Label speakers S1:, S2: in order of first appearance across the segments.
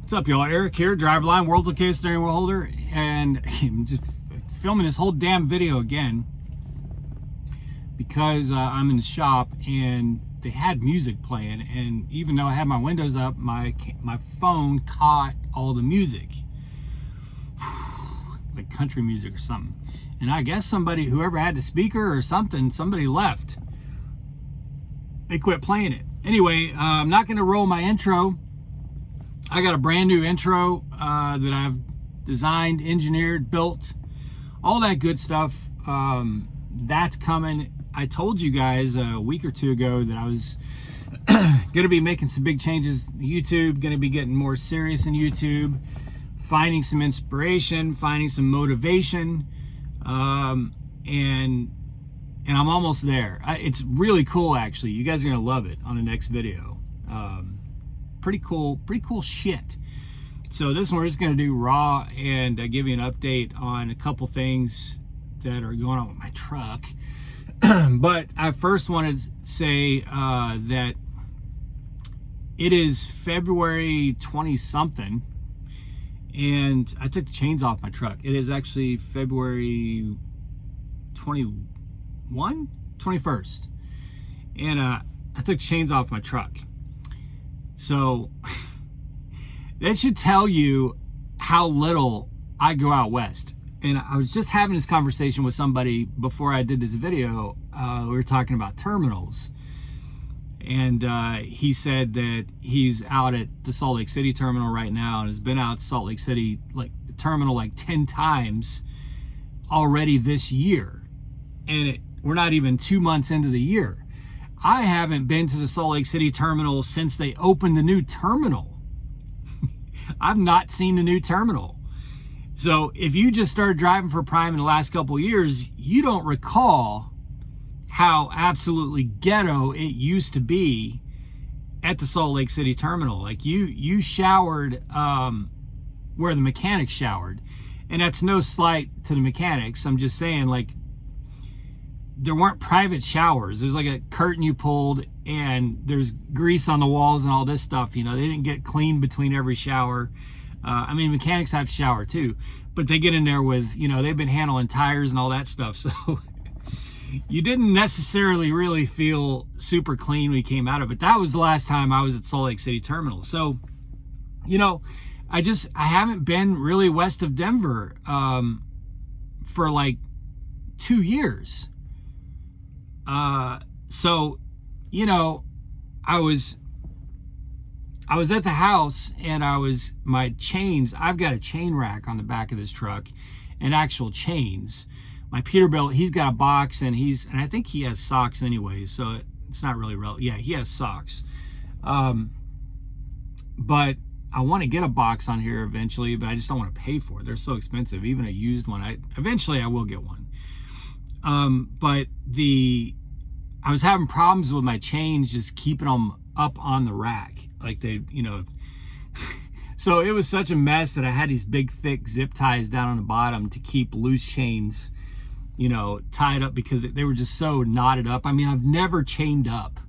S1: What's up, y'all? Eric here, Driveline, world's okayest steering wheel holder, and I'm just filming this whole damn video again because I'm in the shop and they had music playing, and even though I had my windows up, my phone caught all the music, like country music or something. And I guess whoever had the speaker or something, somebody left. They quit playing it. Anyway, I'm not going to roll my intro. I got a brand new intro that I've designed, engineered, built, all that good stuff. That's coming. I told you guys a week or two ago that I was going to be making some big changes in YouTube, going to be getting more serious in YouTube, finding some inspiration, finding some motivation, and I'm almost there. It's really cool, actually. You guys are going to love it on the next video. Pretty cool shit. So this one we're just going to do raw and give you an update on a couple things that are going on with my truck. But I first wanted to say that it is February 20 something and I took the chains off my truck. It is actually February 21st, and I took the chains off my truck. So that should tell you how little I go out west. And I was just having this conversation with somebody before I did this video. We were talking about terminals, and he said that he's out at the Salt Lake City terminal right now and has been out Salt Lake City terminal 10 times already this year, and we're not even 2 months into the year. I haven't been to the Salt Lake City terminal since they opened the new terminal. I've not seen the new terminal. So if you just started driving for Prime in the last couple of years, you don't recall how absolutely ghetto it used to be at the Salt Lake City terminal. Like you showered where the mechanics showered. And that's no slight to the mechanics. I'm just saying, there weren't private showers. There's a curtain you pulled and there's grease on the walls and all this stuff. They didn't get cleaned between every shower. Mechanics have to shower too, but they get in there with, they've been handling tires and all that stuff. So you didn't necessarily really feel super clean when you came out of it. That was the last time I was at Salt Lake City terminal. So, I haven't been really west of Denver for 2 years. So, I was at the house and my chains, I've got a chain rack on the back of this truck and actual chains. My Peterbilt, he's got a box and I think he has socks anyway, so it's not really relevant. Yeah, he has socks. But I want to get a box on here eventually, but I just don't want to pay for it. They're so expensive. Even a used one, eventually I will get one. But I was having problems with my chains, just keeping them up on the rack. So it was such a mess that I had these big, thick zip ties down on the bottom to keep loose chains, tied up because they were just so knotted up. I've never chained up,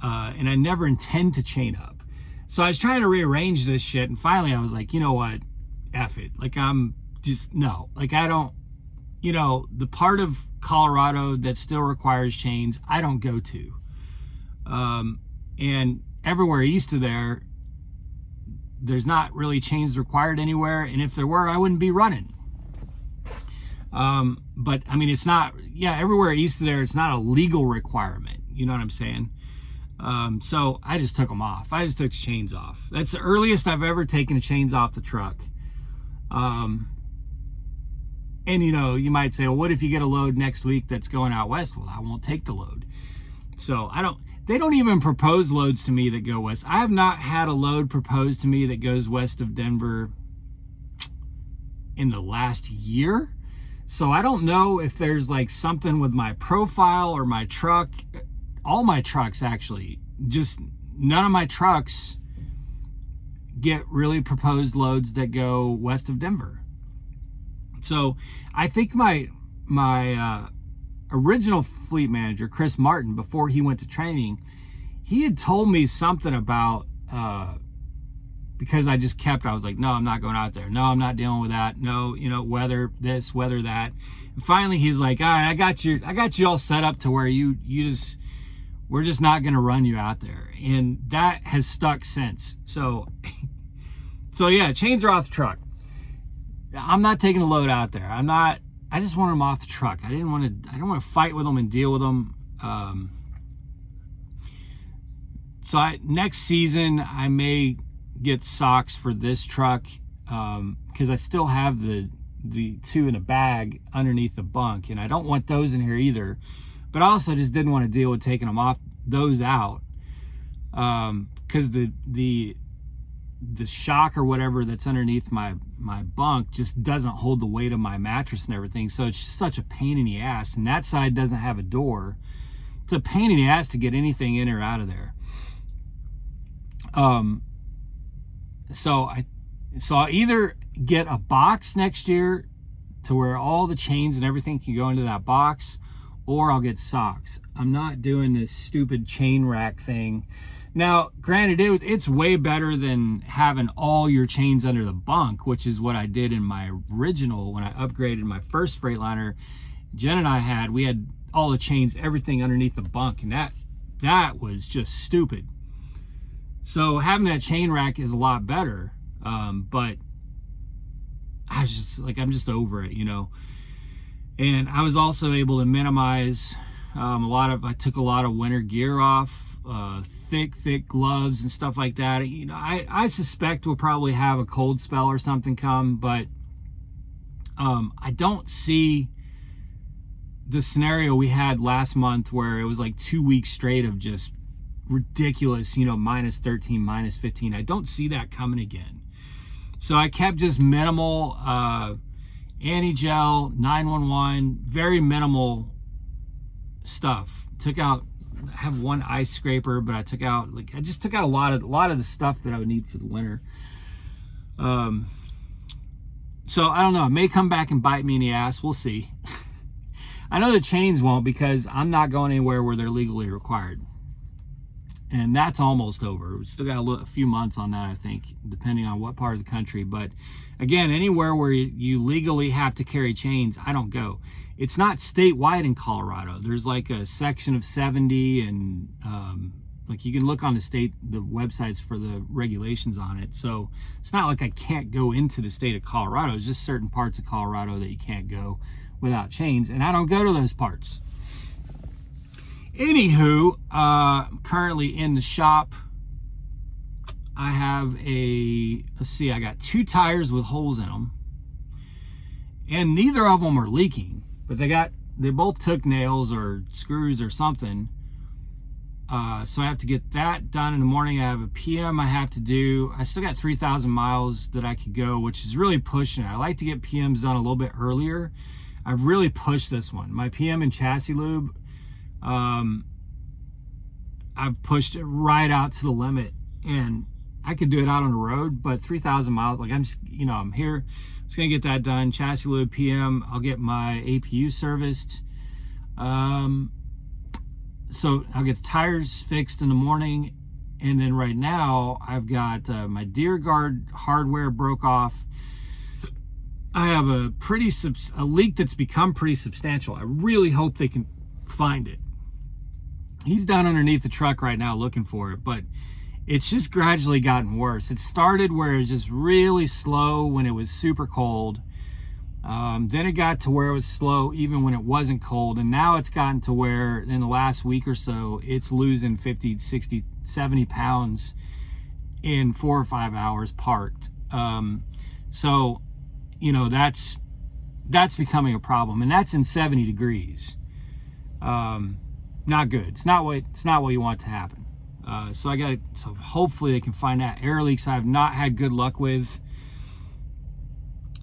S1: and I never intend to chain up. So I was trying to rearrange this shit, and finally I was like, you know what, F it. I don't, the part of Colorado that still requires chains, I don't go to. And everywhere east of there's not really chains required anywhere. And if there were, I wouldn't be running. But it's not, everywhere east of there, it's not a legal requirement. You know what I'm saying? So I just took them off. I just took the chains off. That's the earliest I've ever taken the chains off the truck. And you might say, well, what if you get a load next week that's going out west? Well, I won't take the load. So they don't even propose loads to me that go west. I have not had a load proposed to me that goes west of Denver in the last year. So I don't know if there's something with my profile or my truck. All my trucks, actually, just none of my trucks get really proposed loads that go west of Denver. So I think my original fleet manager, Chris Martin, before he went to training, he had told me something about because I was like, no, I'm not going out there. No, I'm not dealing with that. No, weather this, weather that. And finally he's like, all right, I got you all set up to where we're just not going to run you out there. And that has stuck since. So yeah, chains are off the truck. I'm not taking a load out there. I just want them off the truck. I don't want to fight with them and deal with them. So next season I may get socks for this truck, because I still have the two in a bag underneath the bunk, and I don't want those in here either. But I also just didn't want to deal with taking those out, because the shock or whatever that's underneath my bunk just doesn't hold the weight of my mattress and everything. So it's such a pain in the ass, and that side doesn't have a door. It's a pain in the ass to get anything in or out of there. So I'll either get a box next year to where all the chains and everything can go into that box, or I'll get socks. I'm not doing this stupid chain rack thing. Now, granted, it's way better than having all your chains under the bunk, which is what I did in my original, when I upgraded my first Freightliner. Jen and we had all the chains, everything underneath the bunk, and that was just stupid. So having that chain rack is a lot better, but I was just like, I'm just over it, And I was also able to minimize I took a lot of winter gear off, thick gloves and stuff like that. I suspect we'll probably have a cold spell or something come, but I don't see the scenario we had last month where it was like 2 weeks straight of just ridiculous, minus 13, minus 15. I don't see that coming again. So I kept just minimal anti-gel, 911, very minimal stuff. I have one ice scraper, but I just took out a lot of the stuff that I would need for the winter. So I don't know, it may come back and bite me in the ass. We'll see. I know the chains won't, because I'm not going anywhere where they're legally required. And that's almost over. We still got a few months on that, I think, depending on what part of the country. But again, anywhere where you legally have to carry chains, I don't go. It's not statewide in Colorado. There's like a section of 70, and like you can look on the websites for the regulations on it. So it's not like I can't go into the state of Colorado. It's just certain parts of Colorado that you can't go without chains, and I don't go to those parts. Anywho, currently in the shop, I have I got 2 tires with holes in them, and neither of them are leaking, but they both took nails or screws or something. So I have to get that done in the morning. I have a PM I have to do. I still got 3,000 miles that I could go, which is really pushing it. I like to get PMs done a little bit earlier. I've really pushed this one. My PM and chassis lube, I've pushed it right out to the limit, and I could do it out on the road, but 3,000 miles, like I'm just, I'm here, just gonna get that done. Chassis lube, PM, I'll get my APU serviced. So I'll get the tires fixed in the morning, and then right now I've got my Deer Guard hardware broke off. I have a leak that's become pretty substantial. I really hope they can find it. He's down underneath the truck right now looking for it, but it's just gradually gotten worse. It started where it was just really slow when it was super cold. Then it got to where it was slow even when it wasn't cold, and now it's gotten to where in the last week or so it's losing 50, 60, 70 pounds in 4 or 5 hours parked. So that's becoming a problem, and that's in 70 degrees. Not good. It's not what you want to happen. So hopefully they can find out. Air leaks I have not had good luck with.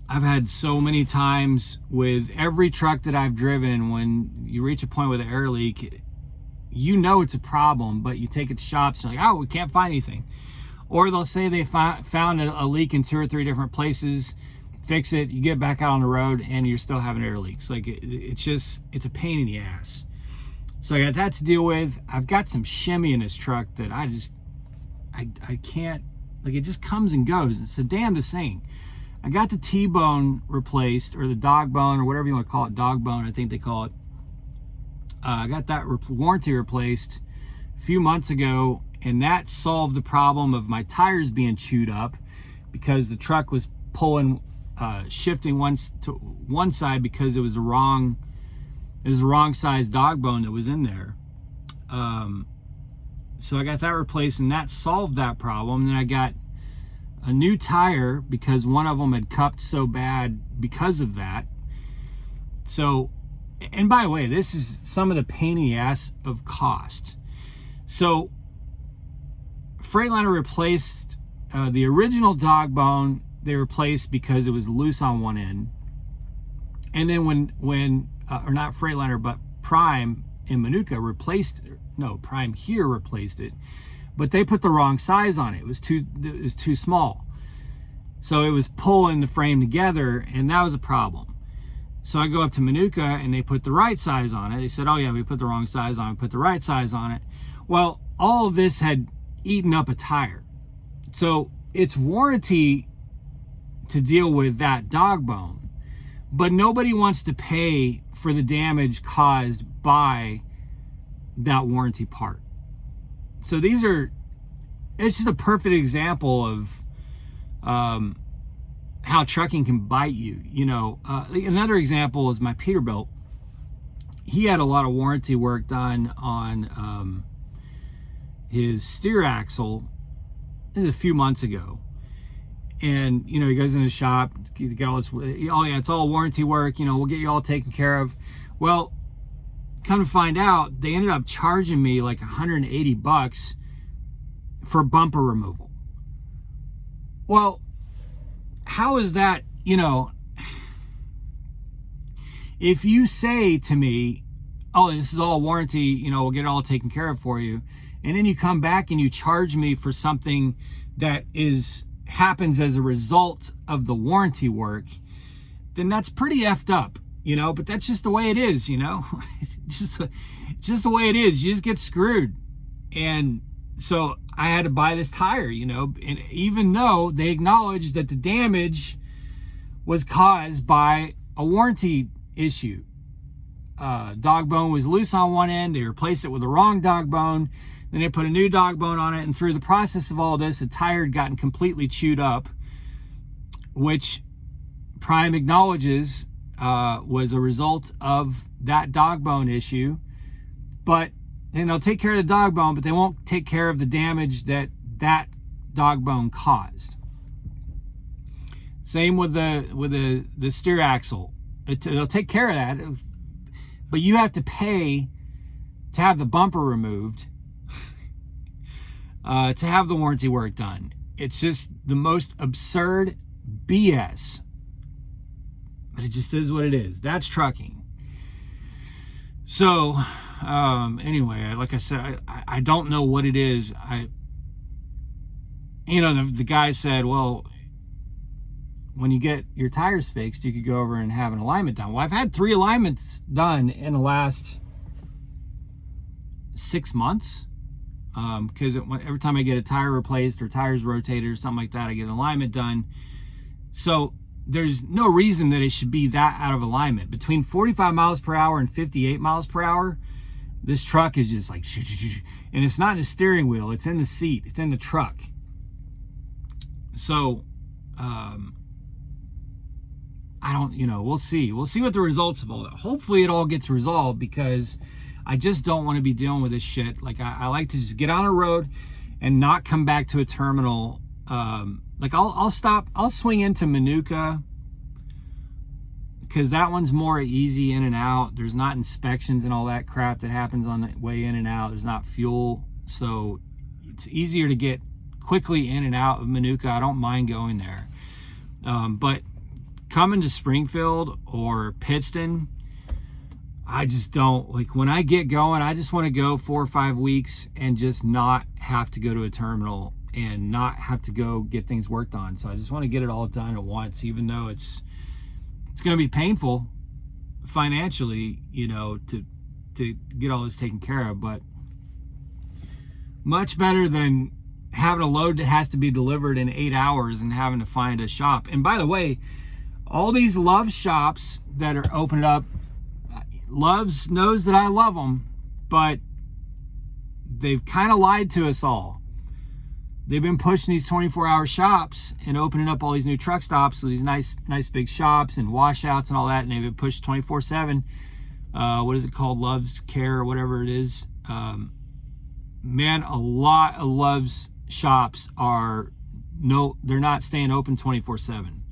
S1: I've had so many times with every truck that I've driven, when you reach a point with an air leak, it's a problem, but you take it to shops and you're like, oh, we can't find anything. Or they'll say they found a leak in 2 or 3 different places, fix it, you get back out on the road, and you're still having air leaks. Like it's a pain in the ass. So I got that to deal with. I've got some shimmy in this truck that I can't Like, it just comes and goes. It's the damnedest thing. I got the T-bone replaced, or the dog bone, or whatever you want to call it, dog bone, I think they call it. I got that warranty replaced a few months ago, and that solved the problem of my tires being chewed up because the truck was pulling, shifting to one side because it was the wrong size dog bone that was in there. So I got that replaced, and that solved that problem. And then I got a new tire because one of them had cupped so bad because of that. So, and by the way, this is some of the pain in the ass of cost. So Freightliner replaced the original dog bone. They replaced because it was loose on one end. And then when or not Freightliner, but Prime in Manuka replaced it. No, Prime here replaced it, but they put the wrong size on it. It was too small. So it was pulling the frame together, and that was a problem. So I go up to Manuka, and they put the right size on it. They said, oh yeah, we put the wrong size on it, put the right size on it. Well, all of this had eaten up a tire. So it's warranty to deal with that dog bone, but nobody wants to pay for the damage caused by that warranty part. So it's just a perfect example of how trucking can bite you. Another example is my Peterbilt. He had a lot of warranty work done on his steer axle. This is a few months ago. And, he goes in the shop, get all this, oh yeah, it's all warranty work, we'll get you all taken care of. Well, come to find out, they ended up charging me like $180 for bumper removal. Well, how is that, if you say to me, oh, this is all warranty, we'll get it all taken care of for you, and then you come back and you charge me for something that happens as a result of the warranty work, then that's pretty effed up. But that's just the way it is, just the way it is. You just get screwed. And so I had to buy this tire, and even though they acknowledged that the damage was caused by a warranty issue. Dog bone was loose on one end. They replaced it with the wrong dog bone. Then they put a new dog bone on it. And through the process of all this, the tire had gotten completely chewed up, which Prime acknowledges was a result of that dog bone issue. But they'll take care of the dog bone, but they won't take care of the damage that dog bone caused. Same with the steer axle. They'll take care of that, but you have to pay to have the bumper removed, to have the warranty work done. It's just the most absurd BS. But it just is what it is. That's trucking. So, anyway, like I said, I don't know what it is. The guy said, well, when you get your tires fixed, you could go over and have an alignment done. Well, I've had 3 alignments done in the last 6 months. Because every time I get a tire replaced or tires rotated or something like that, I get an alignment done. So there's no reason that it should be that out of alignment. Between 45 miles per hour and 58 miles per hour, this truck is just like, and it's not in the steering wheel, it's in the seat, it's in the truck. So, I don't, we'll see. We'll see what the results of all that. Hopefully it all gets resolved, because I just don't want to be dealing with this shit. Like, I like to just get on a road and not come back to a terminal. Like I'll swing into Manuka, because that one's more easy in and out. There's not inspections and all that crap that happens on the way in and out. There's not fuel, so it's easier to get quickly in and out of Manuka. I don't mind going there. But coming to Springfield or Pittston, I just don't. Like, when I get going, I just want to go 4 or 5 weeks and just not have to go to a terminal and not have to go get things worked on. So I just want to get it all done at once, even though it's going to be painful financially, to get all this taken care of. But much better than having a load that has to be delivered in 8 hours and having to find a shop. And by the way, all these Love's shops that are opening up, Love's knows that I love them, but they've kind of lied to us all. They've been pushing these 24-hour shops and opening up all these new truck stops with these nice big shops and washouts and all that, and they've been pushed 24/7. What is it called? Love's Care or whatever it is. Man, a lot of Love's shops they're not staying open 24/7.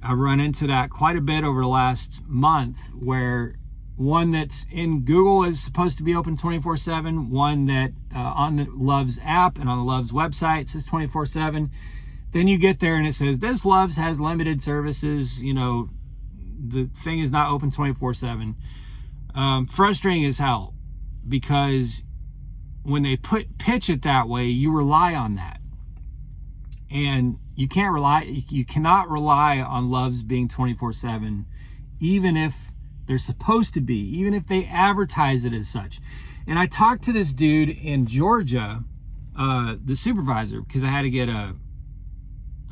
S1: I've run into that quite a bit over the last month, where one that's in Google is supposed to be open 24/7, one that on the Love's app and on the Love's website says 24/7. Then you get there and it says, this Love's has limited services, the thing is not open 24/7. Frustrating as hell, because when they pitch it that way, you rely on that. And you cannot rely on Love's being 24/7, even if they're supposed to be, even if they advertise it as such. And I talked to this dude in Georgia, the supervisor, because I had to get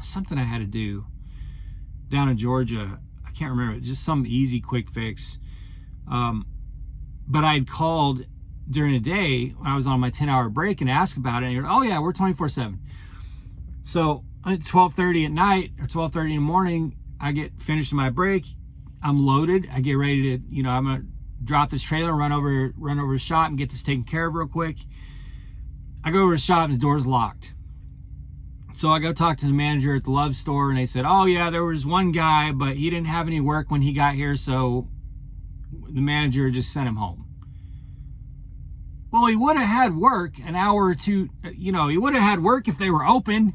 S1: something I had to do down in Georgia. I can't remember, just some easy quick fix. But I had called during the day when I was on my 10-hour break and asked about it, and he goes, oh yeah, we're 24/7. So at 12:30 at night or 12:30 in the morning, I get finished my break, I'm loaded, I get ready to, I'm gonna drop this trailer, run over to the shop and get this taken care of real quick. I go over to the shop and the door's locked. So I go talk to the manager at the Love store, and they said, oh yeah, there was one guy, but he didn't have any work when he got here, so the manager just sent him home. Well, he would have had work an hour or two, he would have had work if they were open.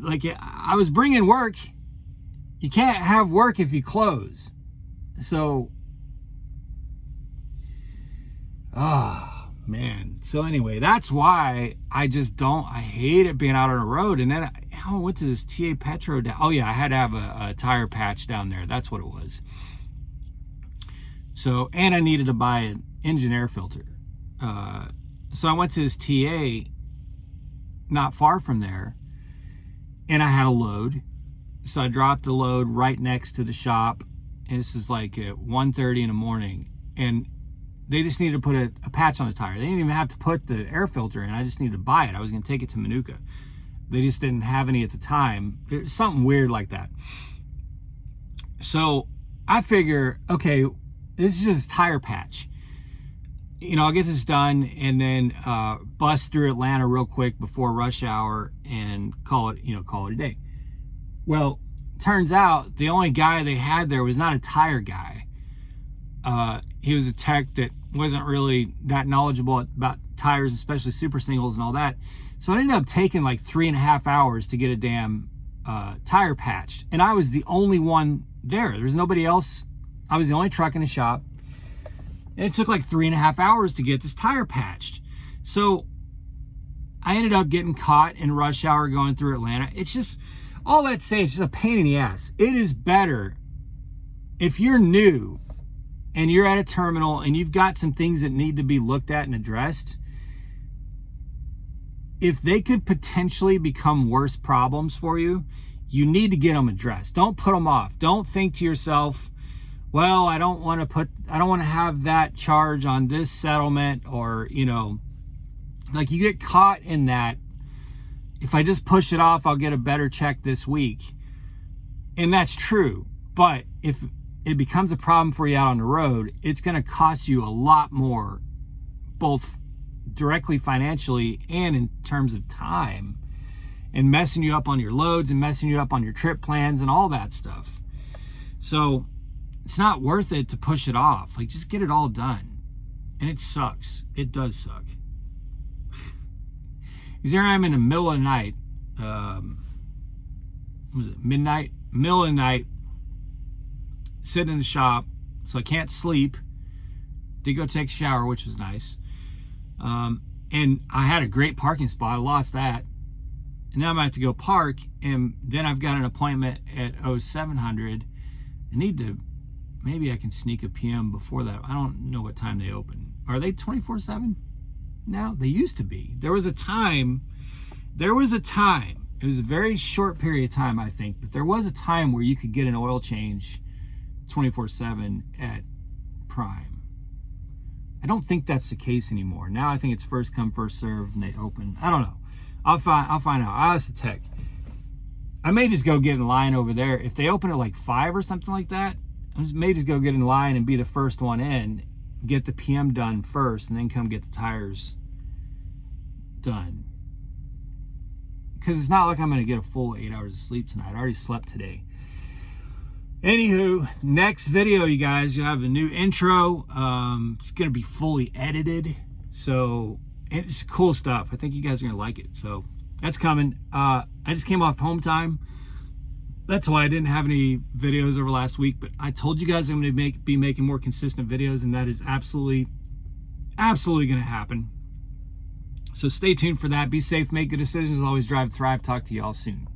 S1: Like I was bringing work. You can't have work if you close. So, man. So anyway, that's why I hate it being out on the road. And then I went to this TA Petro down. Oh yeah, I had to have a tire patch down there. That's what it was. So, and I needed to buy an engine air filter. So I went to this TA not far from there, and I had a load. So I dropped the load right next to the shop, and this is like at 1:30 in the morning, and they just needed to put a patch on the tire. They didn't even have to put the air filter in. I just needed to buy it. I was going to take it to Manuka. They just didn't have any at the time. It was something weird like that. So I figure, okay, this is just a tire patch. I'll get this done and then bust through Atlanta real quick before rush hour and call it a day. Well, turns out the only guy they had there was not a tire guy. He was a tech that wasn't really that knowledgeable about tires, especially super singles and all that. So it ended up taking like 3.5 hours to get a damn tire patched. And I was the only one there. There was nobody else. I was the only truck in the shop. And it took like 3.5 hours to get this tire patched. So I ended up getting caught in rush hour going through Atlanta. It's just, all that to say, it's just a pain in the ass. It is better if you're new and you're at a terminal and you've got some things that need to be looked at and addressed. If they could potentially become worse problems for you, you need to get them addressed. Don't put them off. Don't think to yourself, well, I don't want to have that charge on this settlement, or, like you get caught in that. If I just push it off, I'll get a better check this week. And that's true. But if it becomes a problem for you out on the road, it's going to cost you a lot more, both directly financially and in terms of time, and messing you up on your loads and messing you up on your trip plans and all that stuff. So it's not worth it to push it off. Like, just get it all done. And it sucks. It does suck. Because here I am in the middle of the night. What was it? Midnight? Middle of the night. Sitting in the shop. So I can't sleep. Did go take a shower, which was nice. And I had a great parking spot. I lost that. And now I'm going to have to go park. And then I've got an appointment at 0700. I need to... Maybe I can sneak a PM before that. I don't know what time they open. Are they 24/7? now? They used to be. There was a time, it was a very short period of time, I think, but there was a time where you could get an oil change 24/7 at Prime. I don't think that's the case anymore. Now I think it's first come, first serve, and they open. I don't know. I'll find out. I'll ask the tech. I may just go get in line over there. If they open at like 5 or something like that, I may just go get in line and be the first one in, get the PM done first, and then come get the tires done. Because it's not like I'm going to get a full 8 hours of sleep tonight. I already slept today. Anywho, next video, you guys, you have a new intro. It's going to be fully edited. So, and it's cool stuff. I think you guys are going to like it. So, that's coming. I just came off home time. That's why I didn't have any videos over last week. But I told you guys I'm going to be making more consistent videos. And that is absolutely going to happen. So stay tuned for that. Be safe, make good decisions, always drive, thrive. Talk to y'all soon.